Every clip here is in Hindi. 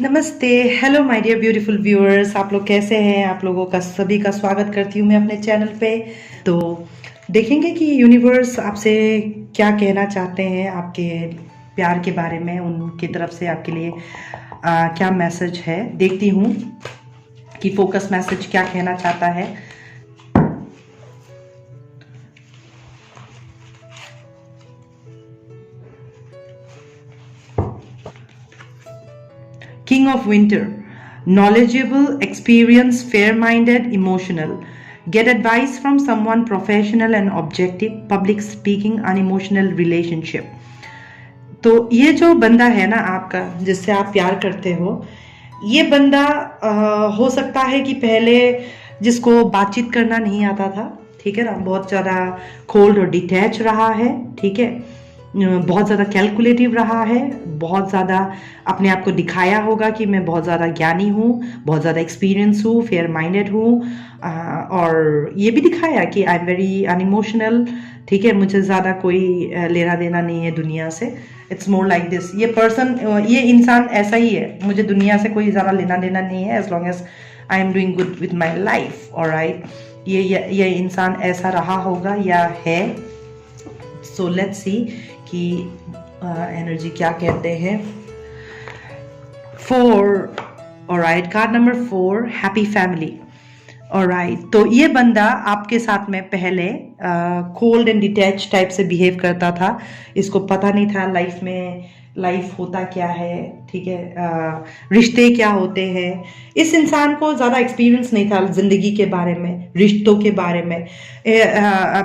नमस्ते, hello my dear beautiful viewers. आप लोग कैसे हैं? आप लोगों का सभी का स्वागत करती हूँ मैं अपने चैनल पे। तो देखेंगे कि यूनिवर्स आपसे क्या कहना चाहते हैं आपके प्यार के बारे में, उनकी तरफ से आपके लिए क्या मैसेज है। देखती हूँ कि फोकस मैसेज क्या कहना चाहता है। King of Winter, knowledgeable, experienced, fair minded, emotional. Get advice from someone professional and objective, public speaking, unemotional relationship. तो ये जो बंदा है ना आपका, जिससे आप प्यार करते हो, ये बंदा हो सकता है कि पहले जिसको बातचीत करना नहीं आता था, ठीक है ना, बहुत ज़्यादा कोल्ड और डिटैच रहा है, ठीक है, बहुत ज़्यादा कैलकुलेटिव रहा है, बहुत ज़्यादा अपने आप को दिखाया होगा कि मैं बहुत ज़्यादा ज्ञानी हूँ, बहुत ज़्यादा एक्सपीरियंस हूँ, फेयर माइंडेड हूँ, और ये भी दिखाया कि आई एम वेरी अनइमोशनल, ठीक है, मुझे ज़्यादा कोई लेना देना नहीं है दुनिया से। इट्स मोर लाइक दिस, ये पर्सन, ये इंसान ऐसा ही है, मुझे दुनिया से कोई ज़्यादा लेना देना नहीं है, as long as I am doing good with my life. Alright, ये इंसान ऐसा रहा होगा या है। सो लेट्स सी कि एनर्जी क्या कहते हैं। 4, alright, card number 4, happy family. Alright, तो ये बंदा आपके साथ में पहले कोल्ड एंड डिटैच टाइप से बिहेव करता था। इसको पता नहीं था लाइफ में लाइफ होता क्या है, ठीक है, रिश्ते क्या होते हैं। इस इंसान को ज़्यादा एक्सपीरियंस नहीं था ज़िंदगी के बारे में, रिश्तों के बारे में।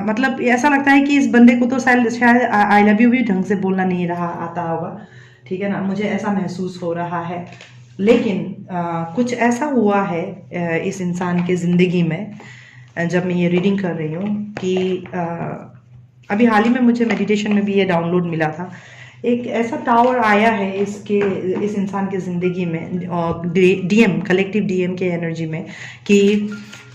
मतलब ऐसा लगता है कि इस बंदे को तो शायद आई लव यू भी ढंग से बोलना नहीं रहा आता होगा, ठीक है ना, मुझे ऐसा महसूस हो रहा है। लेकिन कुछ ऐसा हुआ है इस इंसान के ज़िंदगी में, जब मैं ये रीडिंग कर रही हूँ कि अभी हाल ही में मुझे मेडिटेशन में भी ये डाउनलोड मिला था। एक ऐसा टावर आया है इस इंसान की ज़िंदगी में, और डीएम, कलेक्टिव डीएम के एनर्जी में, कि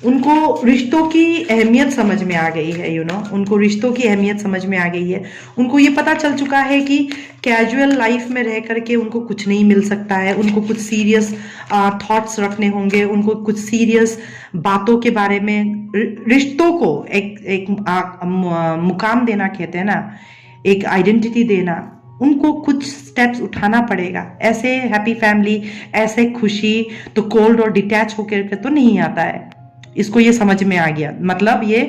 उनको रिश्तों की अहमियत समझ में आ गई है, उनको रिश्तों की अहमियत समझ में आ गई है। उनको ये पता चल चुका है कि कैजुअल लाइफ में रह करके उनको कुछ नहीं मिल सकता है, उनको कुछ सीरियस थॉट्स रखने होंगे, उनको कुछ सीरियस बातों के बारे में, रिश्तों को एक मुकाम देना, कहते हैं ना, एक आइडेंटिटी देना, उनको कुछ स्टेप्स उठाना पड़ेगा। ऐसे हैप्पी फैमिली, ऐसे खुशी तो कोल्ड और डिटैच होकर के तो नहीं आता है। इसको ये समझ में आ गया, मतलब ये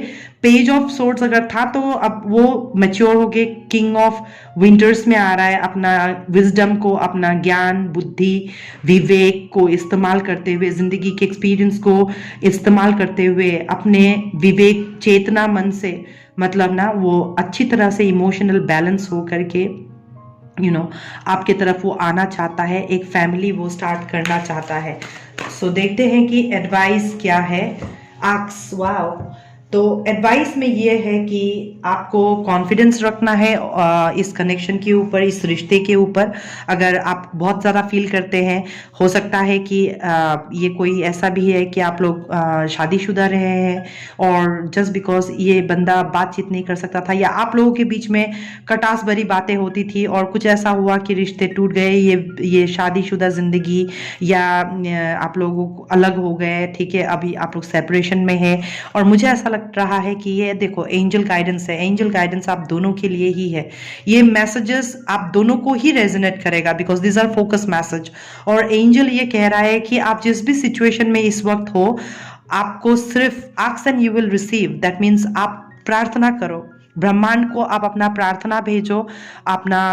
पेज ऑफ सोर्ड्स अगर था तो अब वो मैच्योर हो गए, किंग ऑफ विंटर्स में आ रहा है, अपना विजडम को, अपना ज्ञान, बुद्धि, विवेक को इस्तेमाल करते हुए, जिंदगी के एक्सपीरियंस को इस्तेमाल करते हुए, अपने विवेक चेतना मन से, मतलब ना वो अच्छी तरह से इमोशनल बैलेंस हो करके आपके तरफ वो आना चाहता है, एक फैमिली वो स्टार्ट करना चाहता है। सो देखते हैं कि एडवाइस क्या है। आक्स, वाओ। तो एडवाइस में ये है कि आपको कॉन्फिडेंस रखना है इस कनेक्शन के ऊपर, इस रिश्ते के ऊपर। अगर आप बहुत ज़्यादा फील करते हैं, हो सकता है कि ये कोई ऐसा भी है कि आप लोग शादीशुदा रहे हैं, और जस्ट बिकॉज ये बंदा बातचीत नहीं कर सकता था, या आप लोगों के बीच में कटास भरी बातें होती थी और कुछ ऐसा हुआ कि रिश्ते टूट गए, ये शादीशुदा ज़िंदगी, या आप लोगों को अलग हो गए, ठीक है, अभी आप लोग सेपरेशन में है। और मुझे ऐसा लग रहा है कि ये देखो एंजल गाइडेंस है, एंजल गाइडेंस आप दोनों के लिए ही है। ये मैसेजेस आप दोनों को ही रेजोनेट करेगा, because this are focus message. और एंजल ये कह रहा है कि आप जिस भी सिचुएशन में इस वक्त हो, आपको सिर्फ ask and you will receive, that means आप प्रार्थना करो, ब्रह्मांड को आप अपना प्रार्थना भेजो, अपना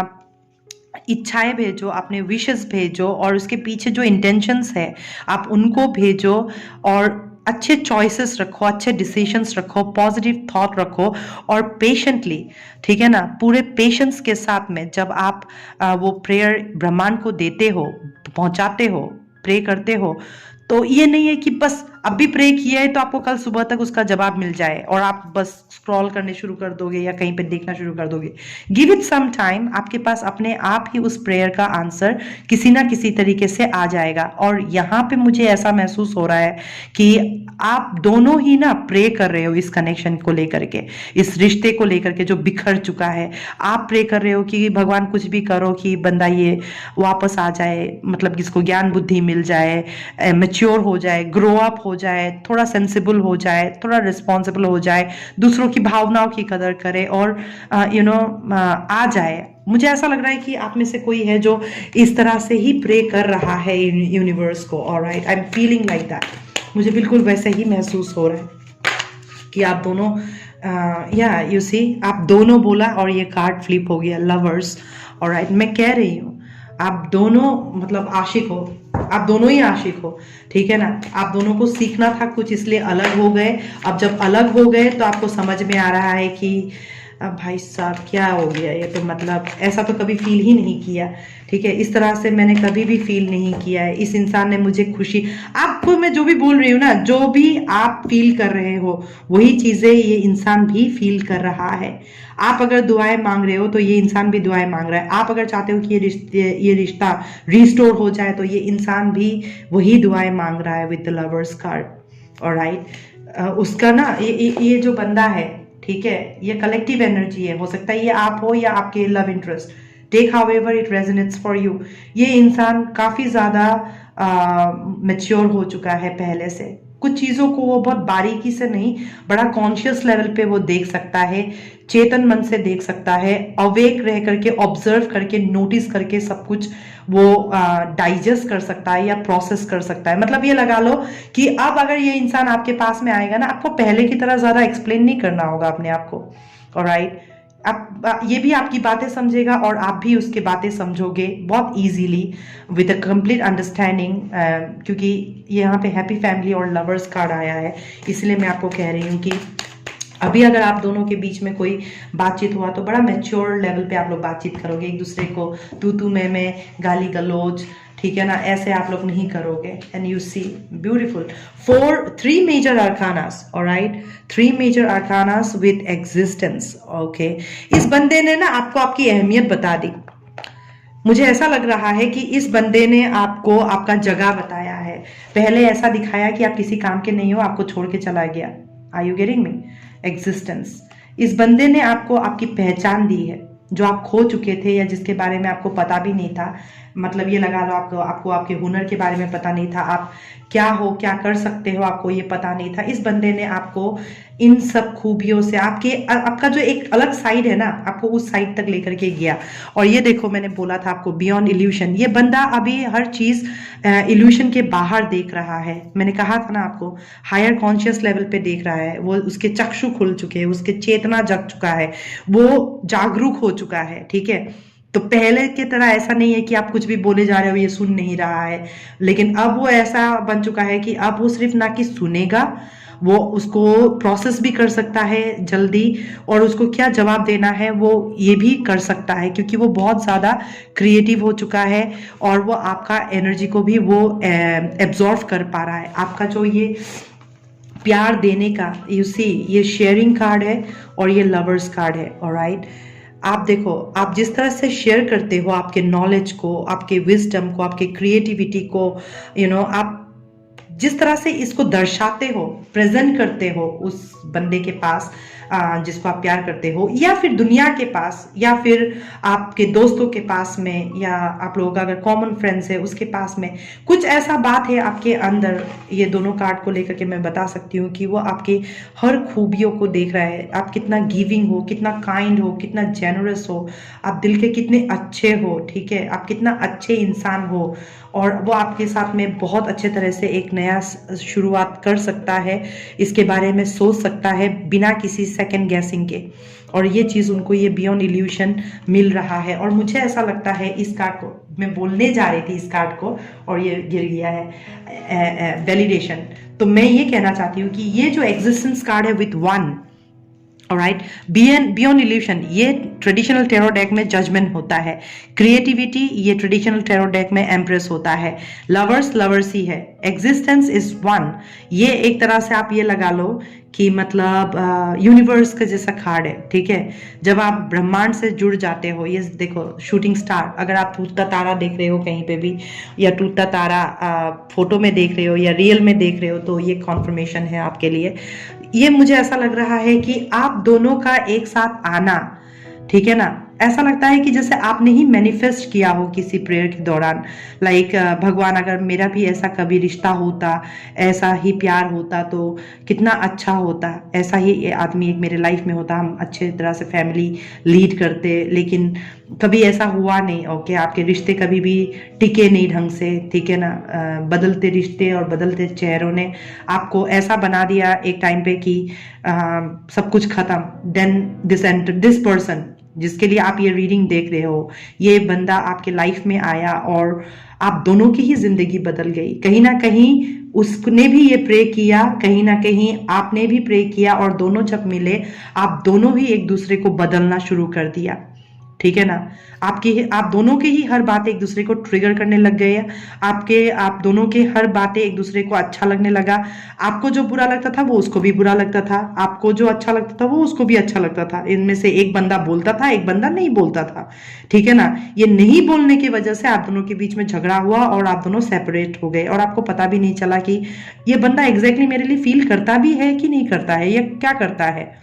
इच्छाएं भेजो, अपने विशेस भेजो, और उसके पीछे जो इंटेंशंस है आप उनको भेजो, और अच्छे चॉइसेस रखो, अच्छे डिसीजंस रखो, पॉजिटिव थॉट रखो, और पेशेंटली, ठीक है ना, पूरे पेशेंस के साथ में जब आप वो प्रेयर ब्रह्मांड को देते हो, पहुंचाते हो, प्रे करते हो, तो ये नहीं है कि बस अब भी प्रे किया है तो आपको कल सुबह तक उसका जवाब मिल जाए और आप बस स्क्रॉल करने शुरू कर दोगे या कहीं पे देखना शुरू कर दोगे। गिव इट सम टाइम, आपके पास अपने आप ही उस प्रेयर का आंसर किसी ना किसी तरीके से आ जाएगा। और यहाँ पे मुझे ऐसा महसूस हो रहा है कि आप दोनों ही ना प्रे कर रहे हो इस कनेक्शन को लेकर के, इस रिश्ते को लेकर के जो बिखर चुका है। आप प्रे कर रहे हो कि भगवान कुछ भी करो कि बंदा ये वापस आ जाए, मतलब इसको ज्ञान बुद्धि मिल जाए, मैच्योर हो जाए, ग्रो अप हो जाए, थोड़ा सेंसिबल हो जाए, थोड़ा रिस्पॉन्सिबल हो जाए, दूसरों की भावनाओं की कदर करे और आ जाए। मुझे ऐसा लग रहा है कि आप में से कोई है जो इस तरह से ही प्रे कर रहा है यूनिवर्स को। Alright, I am feeling like that. मुझे बिल्कुल वैसे ही महसूस हो रहा है कि आप दोनों या यू सी आप दोनों बोला और ये कार्ड फ्लिप हो गया, लवर्स। ऑलराइट, मैं कह रही हूँ आप दोनों मतलब आशिक हो, आप दोनों ही आशिक हो, ठीक है ना। आप दोनों को सीखना था कुछ, इसलिए अलग हो गए। अब जब अलग हो गए तो आपको समझ में आ रहा है कि अब भाई साहब क्या हो गया, ये तो मतलब ऐसा तो कभी फील ही नहीं किया, ठीक है। इस तरह से मैंने कभी भी फील नहीं किया है। इस इंसान ने मुझे खुशी, आपको मैं जो भी बोल रही हूँ ना, जो भी आप फील कर रहे हो वही चीजें ये इंसान भी फील कर रहा है। आप अगर दुआएं मांग रहे हो तो ये इंसान भी दुआएं मांग रहा है। आप अगर चाहते हो कि ये रिश्ता रिस्टोर हो जाए तो ये इंसान भी वही दुआएं मांग रहा है with the lovers card. Alright, उसका ना ये जो बंदा है, ठीक है, ये कलेक्टिव एनर्जी है। हो सकता है ये आप हो या आपके love interest, take however it resonates for you. ये इंसान काफी ज्यादा मैच्योर हो चुका है पहले से। कुछ चीजों को वो बहुत बारीकी से नहीं, बड़ा कॉन्शियस लेवल पे वो देख सकता है, चेतन मन से देख सकता है, अवेक रह करके, ऑब्जर्व करके, नोटिस करके सब कुछ वो डाइजेस्ट कर सकता है या प्रोसेस कर सकता है। मतलब ये लगा लो कि अब अगर ये इंसान आपके पास में आएगा ना, आपको पहले की तरह ज्यादा एक्सप्लेन नहीं करना होगा अपने आप को। ऑलराइट, आप ये भी आपकी बातें समझेगा और आप भी उसकी बातें समझोगे बहुत easily with a complete understanding. क्योंकि ये यहाँ पे हैप्पी फैमिली और लवर्स कार्ड आया है, इसलिए मैं आपको कह रही हूँ कि अभी अगर आप दोनों के बीच में कोई बातचीत हुआ तो बड़ा मैच्योर लेवल पे आप लोग बातचीत करोगे, एक दूसरे को तू मैं गाली गलौज, ठीक है ना, ऐसे आप लोग नहीं करोगे। And you see beautiful 3 major arcanas. Alright, 3 major arcanas with existence. Okay, इस बंदे ने ना आपको आपकी अहमियत बता दी। मुझे ऐसा लग रहा है कि इस बंदे ने आपको आपका जगह बताया है। पहले ऐसा दिखाया कि आप किसी काम के नहीं हो, आपको छोड़ के चला गया। Are you getting me? Existence. इस बंदे ने आपको आपकी पहचान दी है, जो आप खो चुके थे या जिसके बारे में आपको पता भी नहीं था। मतलब ये लगा लो आपको आपके हुनर के बारे में पता नहीं था, आप क्या हो, क्या कर सकते हो, आपको ये पता नहीं था। इस बंदे ने आपको इन सब खूबियों से आपका जो एक अलग साइड है ना, आपको उस साइड तक लेकर के गया। और ये देखो, मैंने बोला था आपको बियॉन्ड इल्यूशन, ये बंदा अभी हर चीज इल्यूशन के बाहर देख रहा है। मैंने कहा था ना आपको, हायर कॉन्शियस लेवल पे देख रहा है वो, उसके चक्षु खुल चुके हैं, उसके चेतना जग चुका है, वो जागरूक हो चुका है, ठीक है। तो पहले की तरह ऐसा नहीं है कि आप कुछ भी बोले जा रहे हो ये सुन नहीं रहा है, लेकिन अब वो ऐसा बन चुका है कि अब वो सिर्फ ना कि सुनेगा, वो उसको प्रोसेस भी कर सकता है जल्दी, और उसको क्या जवाब देना है वो ये भी कर सकता है, क्योंकि वो बहुत ज़्यादा क्रिएटिव हो चुका है और वो आपका एनर्जी को भी वो एब्जॉर्व कर पा रहा है। आपका जो ये प्यार देने का, यू सी, ये शेयरिंग कार्ड है और ये लवर्स कार्ड है। ऑलराइट, आप देखो, आप जिस तरह से शेयर करते हो आपके नॉलेज को, आपके विजडम को, आपके क्रिएटिविटी को, आप जिस तरह से इसको दर्शाते हो, प्रेजेंट करते हो उस बंदे के पास जिसको आप प्यार करते हो, या फिर दुनिया के पास, या फिर आपके दोस्तों के पास में, या आप लोगों का अगर कॉमन फ्रेंड्स है उसके पास में, कुछ ऐसा बात है आपके अंदर। ये दोनों कार्ड को लेकर के मैं बता सकती हूँ कि वो आपकी हर खूबियों को देख रहा है। आप कितना गिविंग हो, कितना काइंड हो, कितना जेनरस हो, आप दिल के कितने अच्छे हो, ठीक है, आप कितना अच्छे इंसान हो, और वो आपके साथ में बहुत अच्छे तरह से एक नया शुरुआत कर सकता है, इसके बारे में सोच सकता है बिना किसी सेकंड गैसिंग के। और ये चीज़ उनको ये बियॉन्ड इल्यूशन मिल रहा है। और मुझे ऐसा लगता है, इस कार्ड को मैं बोलने जा रही थी, इस कार्ड को, और ये गिर गया है वैलिडेशन। तो मैं ये कहना चाहती हूँ कि ये जो एग्जिस्टेंस कार्ड है विथ 1, ऑलराइट, बियॉन्ड इल्यूशन ये ट्रेडिशनल टेरो डेक में जजमेंट होता है। क्रिएटिविटी ये ट्रेडिशनल टेरो डेक में एम्प्रेस होता है। लवर्स ही है। एग्जिस्टेंस इज वन, ये एक तरह से आप ये लगा लो कि मतलब यूनिवर्स का जैसा कार्ड है, ठीक है। जब आप ब्रह्मांड से जुड़ जाते हो, ये देखो शूटिंग स्टार, अगर आप टूटता तारा देख रहे हो कहीं पे भी, या टूटता तारा फोटो में देख रहे हो या रियल में देख रहे हो, तो ये कॉन्फर्मेशन है आपके लिए। ये मुझे ऐसा लग रहा है कि आप दोनों का एक साथ आना, ठीक है ना, ऐसा लगता है कि जैसे आपने ही मैनिफेस्ट किया हो किसी प्रेयर के दौरान। लाइक भगवान अगर मेरा भी ऐसा कभी रिश्ता होता, ऐसा ही प्यार होता तो कितना अच्छा होता, ऐसा ही आदमी एक मेरे लाइफ में होता, हम अच्छे तरह से फैमिली लीड करते, लेकिन कभी ऐसा हुआ नहीं। ओके, आपके रिश्ते कभी भी टिके नहीं ढंग से, ठीक है ना। बदलते रिश्ते और बदलते चेहरों ने आपको ऐसा बना दिया एक टाइम पे कि सब कुछ खत्म। देन दिस पर्सन जिसके लिए आप ये रीडिंग देख रहे हो, ये बंदा आपके लाइफ में आया और आप दोनों की ही जिंदगी बदल गई। कहीं ना कहीं उसने भी ये प्रे किया, कहीं ना कहीं आपने भी प्रे किया, और दोनों जब मिले आप दोनों ही एक दूसरे को बदलना शुरू कर दिया, ठीक है ना। आप दोनों के ही हर बात एक दूसरे को ट्रिगर करने लग गए हैं। आप दोनों के हर बातें एक दूसरे को अच्छा लगने लगा। आपको जो बुरा लगता था वो उसको भी बुरा लगता था, आपको जो अच्छा लगता था वो उसको भी अच्छा लगता था। इनमें से एक बंदा बोलता था, एक बंदा नहीं बोलता था, ठीक है ना। ये नहीं बोलने की वजह से आप दोनों के बीच में झगड़ा हुआ और आप दोनों सेपरेट हो गए, और आपको पता भी नहीं चला कि ये बंदा एग्जैक्टली मेरे लिए फील करता भी है कि नहीं करता है, या क्या करता है।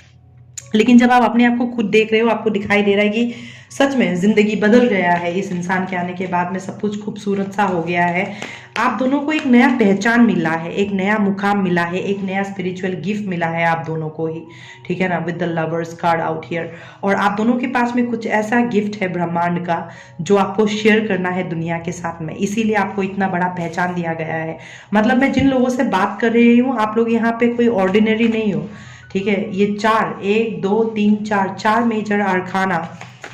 लेकिन जब आप अपने आप को खुद देख रहे हो, आपको दिखाई दे रहा है कि सच में जिंदगी बदल गया है, इस इंसान के आने के बाद में सब कुछ खूबसूरत सा हो गया है। आप दोनों को एक नया पहचान मिला है, एक नया मुकाम मिला है, एक नया स्पिरिचुअल गिफ्ट मिला है आप दोनों को ही, ठीक है ना, with the lovers card out here. और आप दोनों के पास में कुछ ऐसा गिफ्ट है ब्रह्मांड का जो आपको शेयर करना है दुनिया के साथ में, इसीलिए आपको इतना बड़ा पहचान दिया गया है। मतलब मैं जिन लोगों से बात कर रही हूँ, आप लोग यहाँ पे कोई ऑर्डिनरी नहीं हो, ठीक है। ये 4 मेजर अरकाना,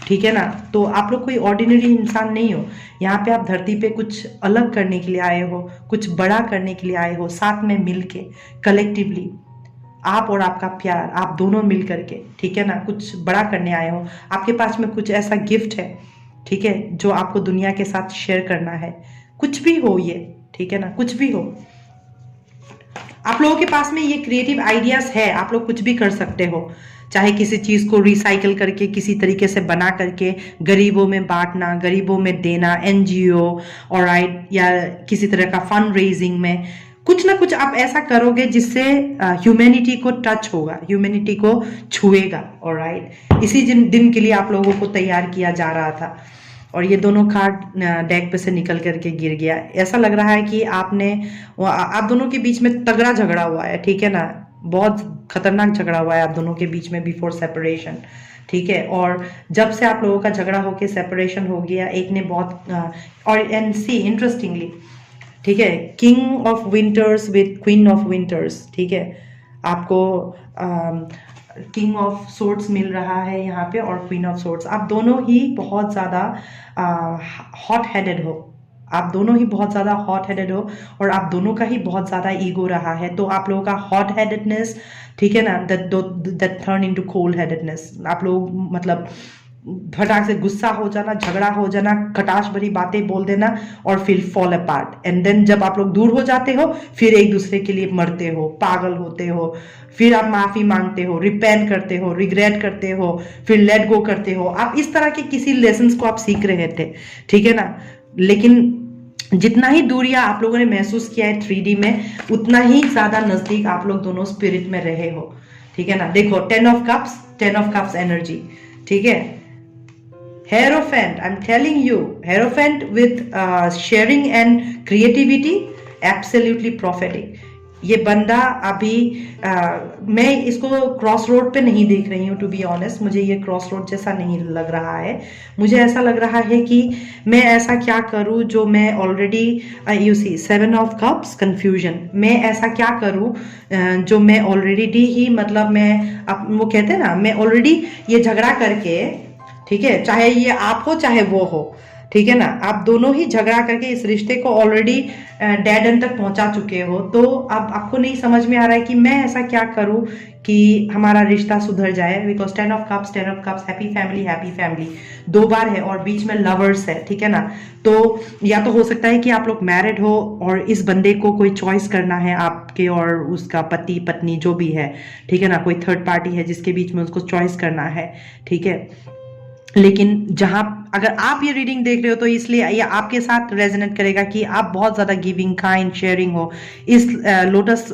ठीक है ना, तो आप लोग कोई ऑर्डिनरी इंसान नहीं हो। यहाँ पे आप धरती पे कुछ अलग करने के लिए आए हो, कुछ बड़ा करने के लिए आए हो, साथ में मिलके कलेक्टिवली, आप और आपका प्यार, आप दोनों मिल करके, ठीक है ना, कुछ बड़ा करने आए हो। आपके पास में कुछ ऐसा गिफ्ट है, ठीक है, जो आपको दुनिया के साथ शेयर करना है। कुछ भी हो ये, ठीक है ना, कुछ भी हो। आप लोगों के पास में ये क्रिएटिव आइडियाज है, आप लोग कुछ भी कर सकते हो, चाहे किसी चीज को रिसाइकल करके किसी तरीके से बना करके गरीबों में बांटना, गरीबों में देना, एनजीओ और राइट, या किसी तरह का फंड रेजिंग में कुछ ना कुछ आप ऐसा करोगे जिससे ह्यूमैनिटी को टच होगा, ह्यूमैनिटी को छुएगा, और राइट, इसी दिन के लिए आप लोगों को तैयार किया जा रहा था। और ये दोनों कार्ड डेक पे से निकल करके गिर गया। ऐसा लग रहा है कि आप दोनों के बीच में तगड़ा झगड़ा हुआ है, ठीक है ना, बहुत खतरनाक झगड़ा हुआ है आप दोनों के बीच में बिफोर सेपरेशन, ठीक है। और जब से आप लोगों का झगड़ा होके सेपरेशन हो गया, एक ने बहुत और एंड सी इंटरेस्टिंगली, ठीक है, king of winters with queen of winters, ठीक है, आपको किंग ऑफ सोर्ड्स मिल रहा है यहाँ पे और क्वीन ऑफ सोर्ड्स। आप दोनों ही बहुत ज़्यादा हॉट हेडेड हो, आप दोनों ही बहुत ज़्यादा हॉट हेडेड हो, और आप दोनों का ही बहुत ज़्यादा ईगो रहा है। तो आप लोगों का हॉट हेडेडनेस, ठीक है ना, that turn into cold headedness. आप लोग मतलब फटाक से गुस्सा हो जाना, झगड़ा हो जाना, खटाश भरी बातें बोल देना, और फिर फॉल अपार्ट। एंड देन जब आप लोग दूर हो जाते हो, फिर एक दूसरे के लिए मरते हो, पागल होते हो, फिर आप माफी मांगते हो, रिपेंट करते हो, रिग्रेट करते हो, फिर लेट गो करते हो। आप इस तरह के किसी लेसन को आप सीख रहे थे, ठीक है ना। लेकिन जितना ही दूरियां आप लोगों ने महसूस किया है 3D में, उतना ही ज्यादा नजदीक आप लोग दोनों स्पिरिट में रहे हो, ठीक है ना। देखो 10 ऑफ कप्स एनर्जी, ठीक है। Hierophant, I'm telling you, Hierophant with sharing and creativity, absolutely prophetic. ये बंदा अभी मैं इसको क्रॉस रोड पे नहीं देख रही हूँ, टू बी ऑनेस्ट। मुझे ये क्रॉस रोड जैसा नहीं लग रहा है। मुझे ऐसा लग रहा है कि मैं ऐसा क्या करूँ जो मैं already, you see 7 of cups confusion, मैं ऐसा क्या करूँ जो मैं ऑलरेडी ही, मतलब मैं वो कहते हैं ना, मैं ऑलरेडी ये झगड़ा करके, ठीक है, चाहे ये आप हो चाहे वो हो, ठीक है ना, आप दोनों ही झगड़ा करके इस रिश्ते को ऑलरेडी डेड एंड तक पहुंचा चुके हो। तो अब आपको नहीं समझ में आ रहा है कि मैं ऐसा क्या करूं कि हमारा रिश्ता सुधर जाए। Because 10 of cups, 10 of cups, happy family 2 बार है और बीच में लवर्स है, ठीक है ना। तो या तो हो सकता है कि आप लोग मैरिड हो और इस बंदे को कोई चॉइस करना है आपके और उसका पति पत्नी जो भी है, ठीक है ना, कोई थर्ड पार्टी है जिसके बीच में उसको चॉइस करना है, ठीक है। लेकिन जहां अगर आप ये रीडिंग देख रहे हो तो इसलिए ये आपके साथ रेजोनेट करेगा कि आप बहुत ज्यादा गिविंग, काइंड, शेयरिंग हो। इस लोटस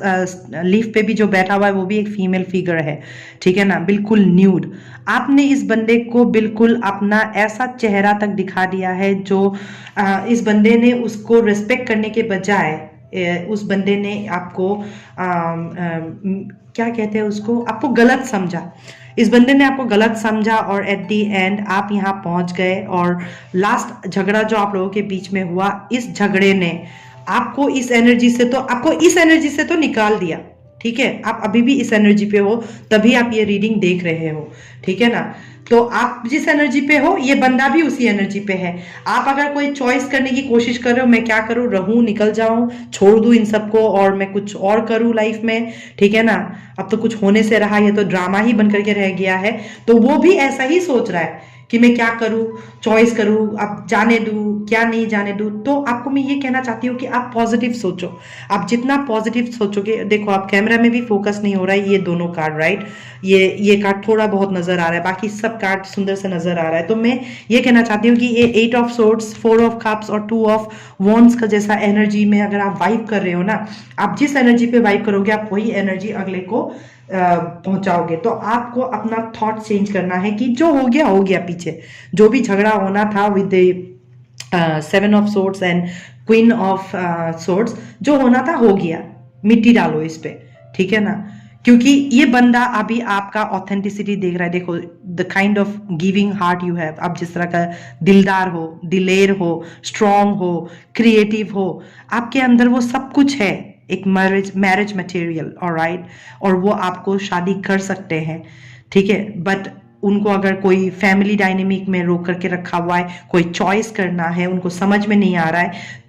लीफ पे भी जो बैठा हुआ है वो भी एक फीमेल फिगर है, ठीक है ना, बिल्कुल न्यूड। आपने इस बंदे को बिल्कुल अपना ऐसा चेहरा तक दिखा दिया है जो इस बंदे ने उसको रिस्पेक्ट करने के बजाय उस बंदे ने आपको क्या कहते हैं उसको, आपको गलत समझा। इस बंदे ने आपको गलत समझा और एट दी एंड आप यहाँ पहुंच गए। और लास्ट झगड़ा जो आप लोगों के बीच में हुआ, इस झगड़े ने आपको इस एनर्जी से तो निकाल दिया, ठीक है। आप अभी भी इस एनर्जी पे हो, तभी आप ये रीडिंग देख रहे हो, ठीक है ना। तो आप जिस एनर्जी पे हो, ये बंदा भी उसी एनर्जी पे है। आप अगर कोई चॉइस करने की कोशिश कर रहे हो, मैं क्या करूं, रहूं, निकल जाऊं, छोड़ दूं इन सबको और मैं कुछ और करूं लाइफ में, ठीक है ना, अब तो कुछ होने से रहा, ये तो ड्रामा ही बन करके रह गया है। तो वो भी ऐसा ही सोच रहा है कि मैं क्या करूं, चॉइस करूं, अब जाने दूं, क्या नहीं जाने दूं। तो आपको मैं ये कहना चाहती हूँ कि आप पॉजिटिव सोचो। आप जितना पॉजिटिव सोचोगे, देखो आप कैमरा में भी फोकस नहीं हो रहा है, ये दोनों कार्ड, राइट, ये कार्ड थोड़ा बहुत नजर आ रहा है, बाकी सब कार्ड सुंदर से नजर आ रहा है। तो मैं ये कहना चाहती हूँ कि ये 8 ऑफ सोर्ड्स, 4 ऑफ कप्स और 2 ऑफ वॉन्ड्स का जैसा एनर्जी में अगर आप वाइब कर रहे हो ना, आप जिस एनर्जी पे वाइब करोगे, आप वही एनर्जी अगले को पहुंचाओगे। तो आपको अपना थॉट चेंज करना है कि जो हो गया पीछे, जो भी झगड़ा होना था with the 7 of swords and queen of swords, जो होना था हो गया, मिट्टी डालो इस पे, ठीक है ना। क्योंकि ये बंदा अभी आपका ऑथेंटिसिटी देख रहा है। देखो the kind of giving heart you have, आप जिस तरह का दिलदार हो, दिलेर हो, स्ट्रांग हो, क्रिएटिव हो, आपके अंदर वो सब कुछ है, एक मैरिज मटेरियल, ऑलराइट। और वो आपको शादी कर सकते हैं, ठीक है। बट उनको अगर कोई फैमिली डायनेमिक में रोक करके रखा हुआ है, कोई चॉइस करना है, उनको समझ में नहीं आ रहा है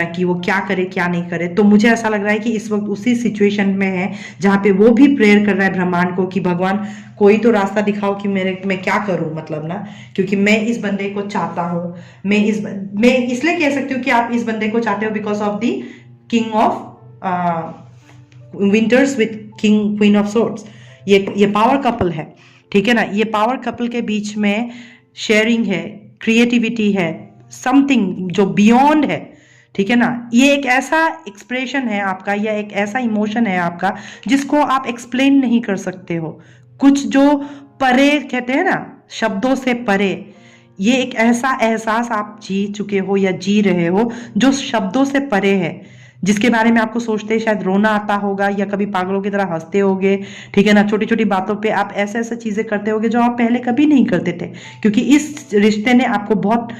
कि वो क्या करे क्या नहीं करे। तो मुझे ऐसा लग रहा है कि इस वक्त उसी सिचुएशन में है जहां पे वो भी प्रेयर कर रहा है ब्रह्मांड को कि भगवान कोई तो रास्ता दिखाओ कि मैं क्या करूं, मतलब ना, क्योंकि मैं इस बंदे को चाहता हूं। मैं इसलिए कह सकती हूँ कि आप इस बंदे को चाहते हो because of the king of winters with queen of swords. ये पावर कपल है, ठीक है ना। ये पावर कपल के बीच में शेयरिंग है, क्रिएटिविटी है, समथिंग जो बियॉन्ड है, ठीक है ना। ये एक ऐसा एक्सप्रेशन है आपका, या एक ऐसा इमोशन है आपका जिसको आप एक्सप्लेन नहीं कर सकते हो। कुछ जो परे कहते हैं ना, शब्दों से परे, ये एक ऐसा एहसास आप जी चुके हो या जी रहे हो जो शब्दों से परे है, जिसके बारे में आपको सोचते शायद रोना आता होगा या कभी पागलों की तरह हंसते होगे, ठीक है ना। छोटी छोटी बातों पे आप ऐसे ऐसे चीजें करते होगे जो आप पहले कभी नहीं करते थे, क्योंकि इस रिश्ते ने आपको बहुत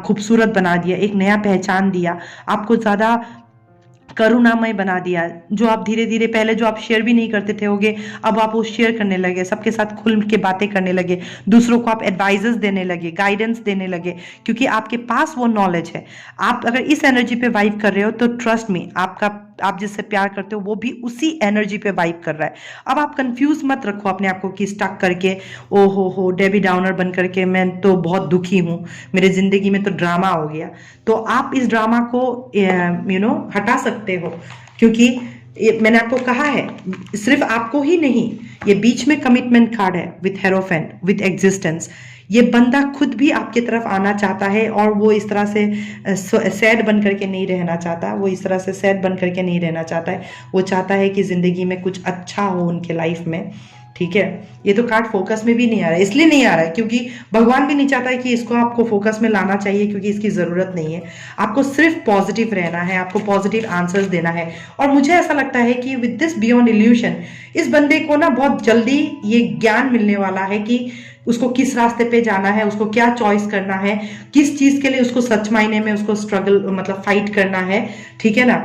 खूबसूरत बना दिया, एक नया पहचान दिया, आपको ज्यादा करुणामय बना दिया। जो आप धीरे धीरे पहले जो आप शेयर भी नहीं करते थे होगे, अब आप वो शेयर करने लगे, सबके साथ खुल के बातें करने लगे, दूसरों को आप एडवाइजेस देने लगे, गाइडेंस देने लगे, क्योंकि आपके पास वो नॉलेज है। आप अगर इस एनर्जी पे वाइब कर रहे हो तो ट्रस्ट मी, आप जिससे प्यार करते हो वो भी उसी एनर्जी पे वाइब कर रहा है। अब आप कंफ्यूज मत रखो अपने आप को कि स्टक करके, ओ हो डेबी डाउनर बन करके मैं तो बहुत दुखी हूं, मेरे जिंदगी में तो ड्रामा हो गया। तो आप इस ड्रामा को हटा सकते हो, क्योंकि मैंने आपको कहा है, सिर्फ आपको ही नहीं, ये बीच में कमिटमेंट कार्ड है विथ हेरोफेंट, विथ एग्जिस्टेंस। ये बंदा खुद भी आपकी तरफ आना चाहता है और वो इस तरह से सैड बन करके नहीं रहना चाहता, वो इस तरह से सैड बन करके नहीं रहना चाहता है। वो चाहता है कि जिंदगी में कुछ अच्छा हो उनके लाइफ में, ठीक है। ये तो कार्ड फोकस में भी नहीं आ रहा है, इसलिए नहीं आ रहा है क्योंकि भगवान भी नहीं चाहता है कि इसको आपको फोकस में लाना चाहिए, क्योंकि इसकी जरूरत नहीं है। आपको सिर्फ पॉजिटिव रहना है, आपको पॉजिटिव आंसर्स देना है। और मुझे ऐसा लगता है कि विद दिस बियॉन्ड इल्यूशन, इस बंदे को ना बहुत जल्दी ये ज्ञान मिलने वाला है कि उसको किस रास्ते पे जाना है, उसको क्या चॉइस करना है, किस चीज के लिए उसको सच मायने में उसको स्ट्रगल मतलब फाइट करना है, ठीक है ना।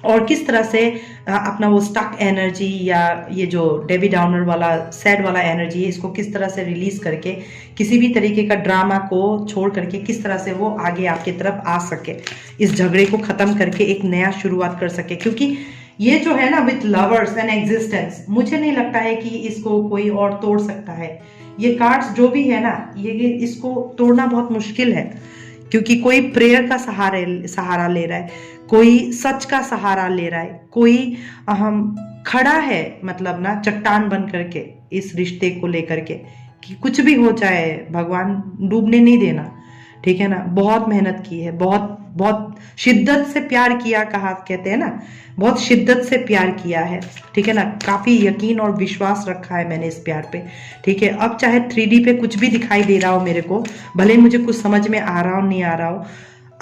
और किस तरह से अपना वो स्टक एनर्जी या ये जो डेवी डाउनर वाला सैड वाला एनर्जी है इसको किस तरह से रिलीज करके किसी भी तरीके का ड्रामा को छोड़ करके किस तरह से वो आगे आपकी तरफ आ सके, इस झगड़े को खत्म करके एक नया शुरुआत कर सके। क्योंकि ये जो है ना विथ लवर्स एंड एग्जिस्टेंस, मुझे नहीं लगता है कि इसको कोई और तोड़ सकता है। ये कार्ड्स जो भी है ना, ये इसको तोड़ना बहुत मुश्किल है, क्योंकि कोई प्रेयर का सहारा ले रहा है, कोई सच का सहारा ले रहा है, कोई हम खड़ा है मतलब ना चट्टान बन करके इस रिश्ते को लेकर के कि कुछ भी हो जाए भगवान डूबने नहीं देना, ठीक है ना। बहुत मेहनत की है, बहुत बहुत शिद्दत से प्यार किया, कहा कहते हैं ना, बहुत शिद्दत से प्यार किया है, ठीक है ना। काफी यकीन और विश्वास रखा है मैंने इस प्यार पे, ठीक है। अब चाहे 3D पे कुछ भी दिखाई दे रहा हो मेरे को, भले मुझे कुछ समझ में आ रहा हो नहीं आ रहा हो,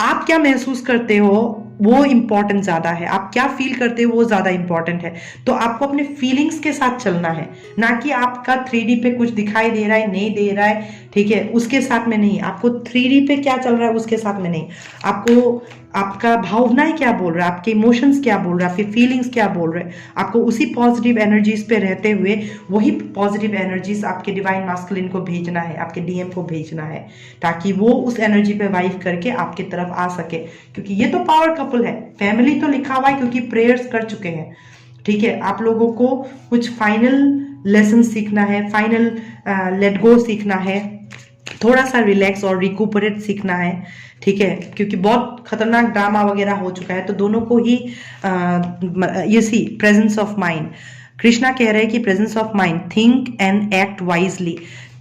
आप क्या महसूस करते हो वो इंपॉर्टेंट ज्यादा है, आप क्या फील करते हो वो ज्यादा इंपॉर्टेंट है। तो आपको अपने फीलिंग्स के साथ चलना है, ना कि आपका 3D पे कुछ दिखाई दे रहा है नहीं दे रहा है, ठीक है, उसके साथ में नहीं। आपको 3D पे क्या चल रहा है उसके साथ में नहीं, आपको आपका भावनाएं क्या बोल रहा है, आपके इमोशंस क्या बोल रहा है, आपके फीलिंग्स क्या बोल रहे हैं, आपको उसी पॉजिटिव एनर्जीज पे रहते हुए वही पॉजिटिव एनर्जीज आपके डिवाइन मास्कुलिन को भेजना है, आपके डीएम को भेजना है, ताकि वो उस एनर्जी पे वाइब करके आपकी तरफ आ सके। क्योंकि ये तो पावर कपल है, फैमिली तो लिखा हुआ है क्योंकि प्रेयर्स कर चुके हैं, ठीक है। आप लोगों को कुछ फाइनल लेसन सीखना है, फाइनल लेट गो सीखना है, थोड़ा सा रिलैक्स और रिकूपरेट सीखना है, ठीक है। क्योंकि बहुत खतरनाक ड्रामा वगैरह हो चुका है, तो दोनों को ही ये सी प्रेजेंस ऑफ माइंड, कृष्णा कह रहे हैं कि presence of mind, think and act wisely,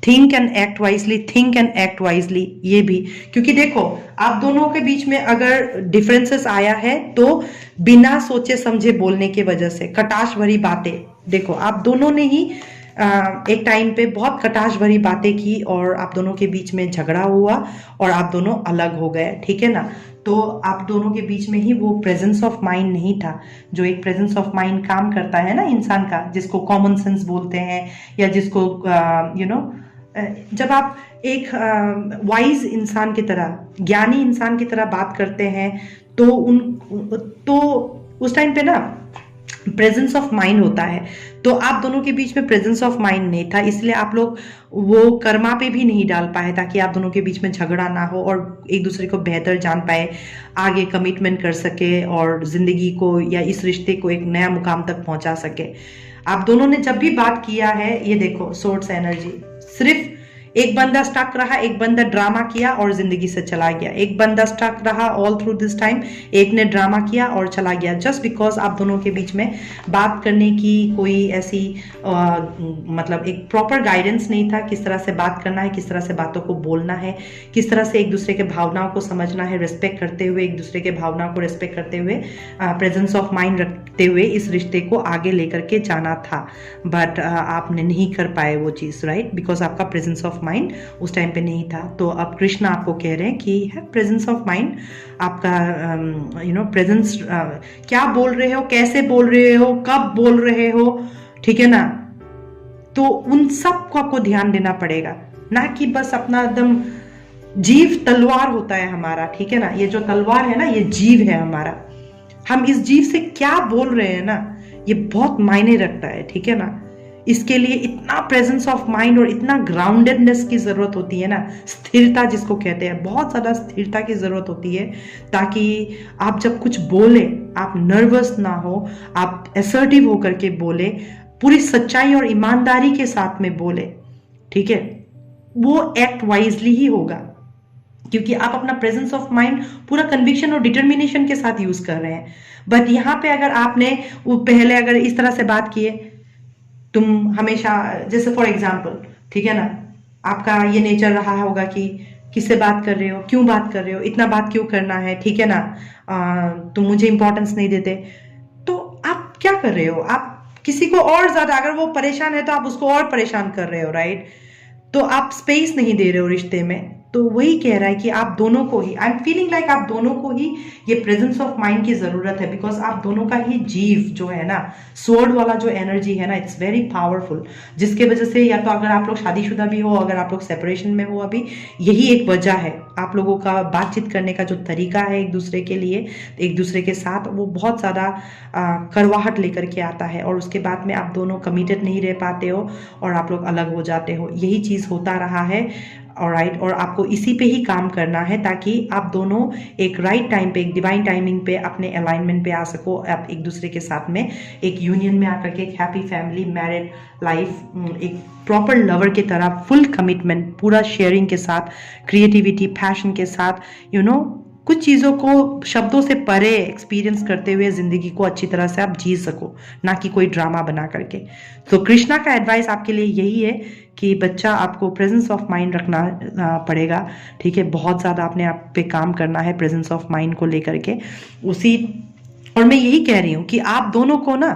think and act wisely, think and act wisely, ये भी। क्योंकि देखो आप दोनों के बीच में अगर डिफरेंसेस आया है तो बिना सोचे समझे बोलने की वजह से कटाश भरी बातें, देखो आप दोनों ने ही एक टाइम पे बहुत कटाश भरी बातें की और आप दोनों के बीच में झगड़ा हुआ और आप दोनों अलग हो गए, ठीक है ना। तो आप दोनों के बीच में ही वो प्रेजेंस ऑफ माइंड नहीं था, जो एक प्रेजेंस ऑफ माइंड काम करता है ना इंसान का, जिसको कॉमन सेंस बोलते हैं, या जिसको यू नो जब आप एक वाइज इंसान की तरह, ज्ञानी इंसान की तरह बात करते हैं तो उस टाइम पे ना प्रेजेंस ऑफ माइंड होता है। तो आप दोनों के बीच में प्रेजेंस ऑफ माइंड नहीं था, इसलिए आप लोग वो कर्मा पे भी नहीं डाल पाए, ताकि आप दोनों के बीच में झगड़ा ना हो और एक दूसरे को बेहतर जान पाए, आगे कमिटमेंट कर सके और जिंदगी को या इस रिश्ते को एक नया मुकाम तक पहुंचा सके। आप दोनों ने जब भी बात किया है, ये देखो सोर्स एनर्जी, सिर्फ एक बंदा स्टक रहा, एक बंदा ड्रामा किया और जिंदगी से चला गया, एक बंदा स्टक रहा ऑल थ्रू दिस टाइम, एक ने ड्रामा किया और चला गया, जस्ट बिकॉज आप दोनों के बीच में बात करने की कोई ऐसी मतलब एक प्रॉपर गाइडेंस नहीं था, किस तरह से बात करना है, किस तरह से बातों को बोलना है, किस तरह से एक दूसरे के भावनाओं को समझना है, रिस्पेक्ट करते हुए, एक दूसरे के भावनाओं को रिस्पेक्ट करते हुए, प्रेजेंस ऑफ माइंड रखते हुए इस रिश्ते को आगे लेकर के जाना था। बट आपने नहीं कर पाए वो चीज़, राइट, बिकॉज आपका प्रेजेंस ऑफ माइंड उस टाइम पे नहीं था। तो अब कृष्णा आपको कह रहे हैं कि है प्रेजेंस ऑफ माइंड, आपका यू नो प्रेजेंस, क्या बोल रहे हो, कैसे बोल रहे हो, कब बोल रहे हो, ठीक है ना। तो उन सब को आपको ध्यान देना पड़ेगा, ना कि बस अपना एकदम जीव तलवार होता है हमारा, ठीक है ना। ये जो तलवार है ना, ये जीव है हमारा, हम इस जीव से क्या बोल रहे हैं ना, ये बहुत मायने रखता है, ठीक है ना। इसके लिए इतना प्रेजेंस ऑफ माइंड और इतना ग्राउंडेडनेस की जरूरत होती है ना, स्थिरता जिसको कहते हैं, बहुत ज्यादा स्थिरता की जरूरत होती है, ताकि आप जब कुछ बोले आप नर्वस ना हो, आप असर्टिव होकर के बोले, पूरी सच्चाई और ईमानदारी के साथ में बोले, ठीक है। वो एक्ट वाइजली ही होगा, क्योंकि आप अपना प्रेजेंस ऑफ माइंड पूरा कन्विक्शन और डिटर्मिनेशन के साथ यूज कर रहे हैं। बट यहाँ पे अगर आपने वो पहले अगर इस तरह से बात किए, तुम हमेशा, जैसे फॉर एग्जाम्पल, ठीक है ना, आपका ये नेचर रहा होगा कि किससे बात कर रहे हो, क्यों बात कर रहे हो, इतना बात क्यों करना है, ठीक है ना, तुम मुझे इंपॉर्टेंस नहीं देते। तो आप क्या कर रहे हो, आप किसी को और ज्यादा, अगर वो परेशान है तो आप उसको और परेशान कर रहे हो, राइट। तो आप स्पेस नहीं दे रहे हो रिश्ते में, तो वही कह रहा है कि आप दोनों को ही, आई एम फीलिंग लाइक आप दोनों को ही ये प्रेजेंस ऑफ माइंड की जरूरत है, बिकॉज आप दोनों का ही जीव जो है ना, स्वॉर्ड वाला जो एनर्जी है ना, इट्स वेरी पावरफुल, जिसके वजह से या तो अगर आप लोग शादीशुदा भी हो, अगर आप लोग सेपरेशन में हो अभी, यही एक वजह है। आप लोगों का बातचीत करने का जो तरीका है एक दूसरे के लिए, एक दूसरे के साथ, वो बहुत ज़्यादा करवाहट लेकर के आता है, और उसके बाद में आप दोनों कमिटेड नहीं रह पाते हो और आप लोग अलग हो जाते हो। यही चीज़ होता रहा है, ऑलराइट। और आपको इसी पे ही काम करना है ताकि आप दोनों एक राइट टाइम पे, एक डिवाइन टाइमिंग पे अपने अलाइनमेंट पे आ सको, आप एक दूसरे के साथ में एक यूनियन में आकर के एक हैप्पी फैमिली, मैरिड लाइफ, एक प्रॉपर लवर की तरह फुल कमिटमेंट, पूरा शेयरिंग के साथ, क्रिएटिविटी, पैशन के साथ, कुछ चीज़ों को शब्दों से परे एक्सपीरियंस करते हुए ज़िंदगी को अच्छी तरह से आप जी सको, ना कि कोई ड्रामा बना करके। तो कृष्णा का एडवाइस आपके लिए यही है कि बच्चा, आपको प्रेजेंस ऑफ माइंड रखना पड़ेगा, ठीक है। बहुत ज़्यादा अपने आप पे काम करना है प्रेजेंस ऑफ माइंड को लेकर के उसी। और मैं यही कह रही हूँ कि आप दोनों को ना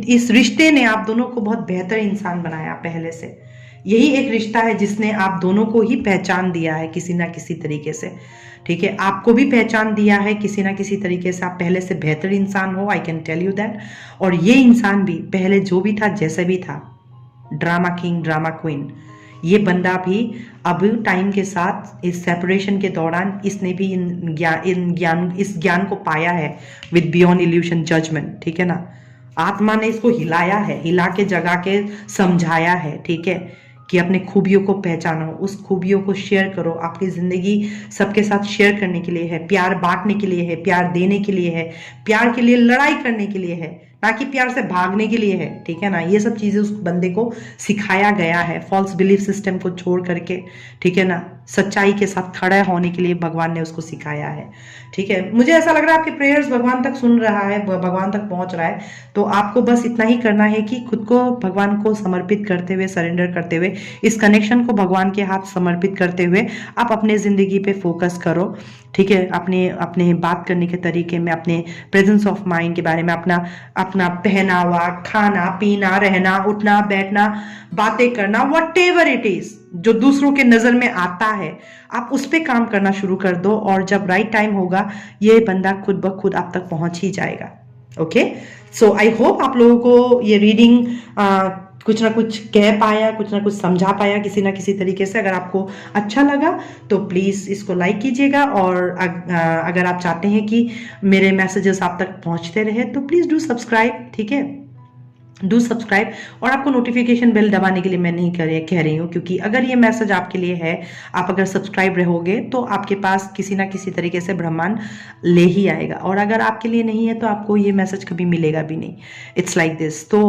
इस रिश्ते ने आप दोनों को बहुत बेहतर इंसान बनाया पहले से। यही एक रिश्ता है जिसने आप दोनों को ही पहचान दिया है किसी ना किसी तरीके से, ठीक है। आपको भी पहचान दिया है किसी ना किसी तरीके से, आप पहले से बेहतर इंसान हो, I can tell you that. और ये इंसान भी पहले जो भी था, जैसे भी था, ड्रामा किंग, ड्रामा क्वीन, ये बंदा भी अब टाइम के साथ इस सेपरेशन के दौरान इसने भी इस ज्ञान को पाया है विद बियॉन्ड इल्यूशन जजमेंट, ठीक है ना। आत्मा ने इसको हिलाया है, हिला के जगा के समझाया है, ठीक है, कि अपने खूबियों को पहचानो, उस खूबियों को शेयर करो। आपकी ज़िंदगी सबके साथ शेयर करने के लिए है, प्यार बांटने के लिए है, प्यार देने के लिए है, प्यार के लिए लड़ाई करने के लिए है, ना कि प्यार से भागने के लिए है, ठीक है ना। ये सब चीज़ें उस बंदे को सिखाया गया है, फॉल्स बिलीफ सिस्टम को छोड़ करके, ठीक है ना। सच्चाई के साथ खड़ा होने के लिए भगवान ने उसको सिखाया है, ठीक है। मुझे ऐसा लग रहा है आपके प्रेयर्स भगवान तक सुन रहा है, भगवान तक पहुंच रहा है। तो आपको बस इतना ही करना है कि खुद को भगवान को समर्पित करते हुए, सरेंडर करते हुए, इस कनेक्शन को भगवान के हाथ समर्पित करते हुए आप अपने ज़िंदगी पे फोकस करो, ठीक है। अपने बात करने के तरीके में, अपने प्रेजेंस ऑफ माइंड के बारे में, अपना पहनावा, खाना पीना, रहना, उठना, बैठना, बातें करना, व्हाटएवर इट इज, जो दूसरों के नजर में आता है, आप उस पे काम करना शुरू कर दो, और जब राइट टाइम होगा ये बंदा खुद ब खुद आप तक पहुंच ही जाएगा। ओके, सो आई होप आप लोगों को ये रीडिंग कुछ ना कुछ कह पाया, कुछ ना कुछ समझा पाया किसी ना किसी तरीके से। अगर आपको अच्छा लगा तो प्लीज़ इसको लाइक कीजिएगा, और अगर आप चाहते हैं कि मेरे मैसेजेस आप तक पहुंचते रहे तो प्लीज़ डू सब्सक्राइब, ठीक है, डू सब्सक्राइब। और आपको नोटिफिकेशन बेल दबाने के लिए मैं नहीं कह रही हूँ, क्योंकि अगर ये मैसेज आपके लिए है, आप अगर सब्सक्राइब रहोगे तो आपके पास किसी ना किसी तरीके से ब्रह्मांड ले ही आएगा, और अगर आपके लिए नहीं है तो आपको ये मैसेज कभी मिलेगा भी नहीं। It's like this. तो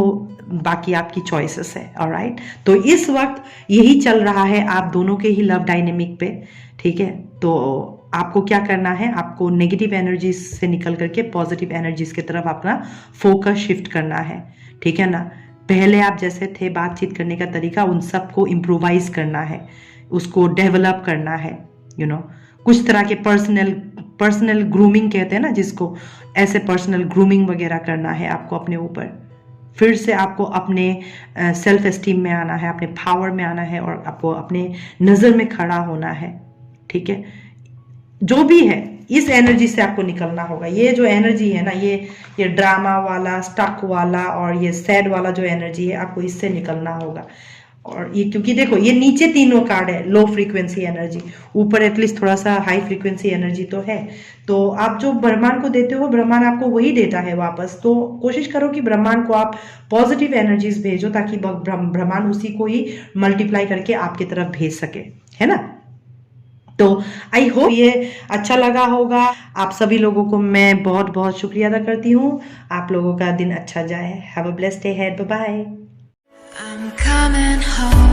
बाकी आपकी चॉइसेस है, ऑलराइट। तो इस वक्त यही चल रहा है आप दोनों के ही लव डायनेमिक पे, ठीक है। तो आपको क्या करना है, आपको नेगेटिव एनर्जीज से निकल करके पॉजिटिव एनर्जीज की तरफ अपना फोकस शिफ्ट करना है, ठीक है ना। पहले आप जैसे थे, बातचीत करने का तरीका, उन सबको इम्प्रोवाइज करना है, उसको डेवलप करना है, कुछ तरह के पर्सनल ग्रूमिंग कहते हैं ना जिसको, ऐसे पर्सनल ग्रूमिंग वगैरह करना है आपको अपने ऊपर। फिर से आपको अपने सेल्फ एस्टीम में आना है, अपने पावर में आना है, और आपको अपने नज़र में खड़ा होना है, ठीक है। जो भी है इस एनर्जी से आपको निकलना होगा। ये जो एनर्जी है ना, ये ड्रामा वाला, स्टक वाला और ये सैड वाला जो एनर्जी है, आपको इससे निकलना होगा। और ये क्योंकि देखो ये नीचे तीनों कार्ड है लो फ्रीक्वेंसी एनर्जी, ऊपर एटलीस्ट थोड़ा सा हाई फ्रीक्वेंसी एनर्जी तो है। तो आप जो ब्रह्मांड को देते हो, ब्रह्मांड आपको वही देता है वापस। तो कोशिश करो कि ब्रह्मांड को आप पॉजिटिव एनर्जीज भेजो, ताकि ब्रह्मांड उसी को ही मल्टीप्लाई करके आपकी तरफ भेज सके, है ना। तो आई होप ये अच्छा लगा होगा। आप सभी लोगों को मैं बहुत बहुत शुक्रिया अदा करती हूँ। आप लोगों का दिन अच्छा जाए। Have a blessed day ahead. Bye bye.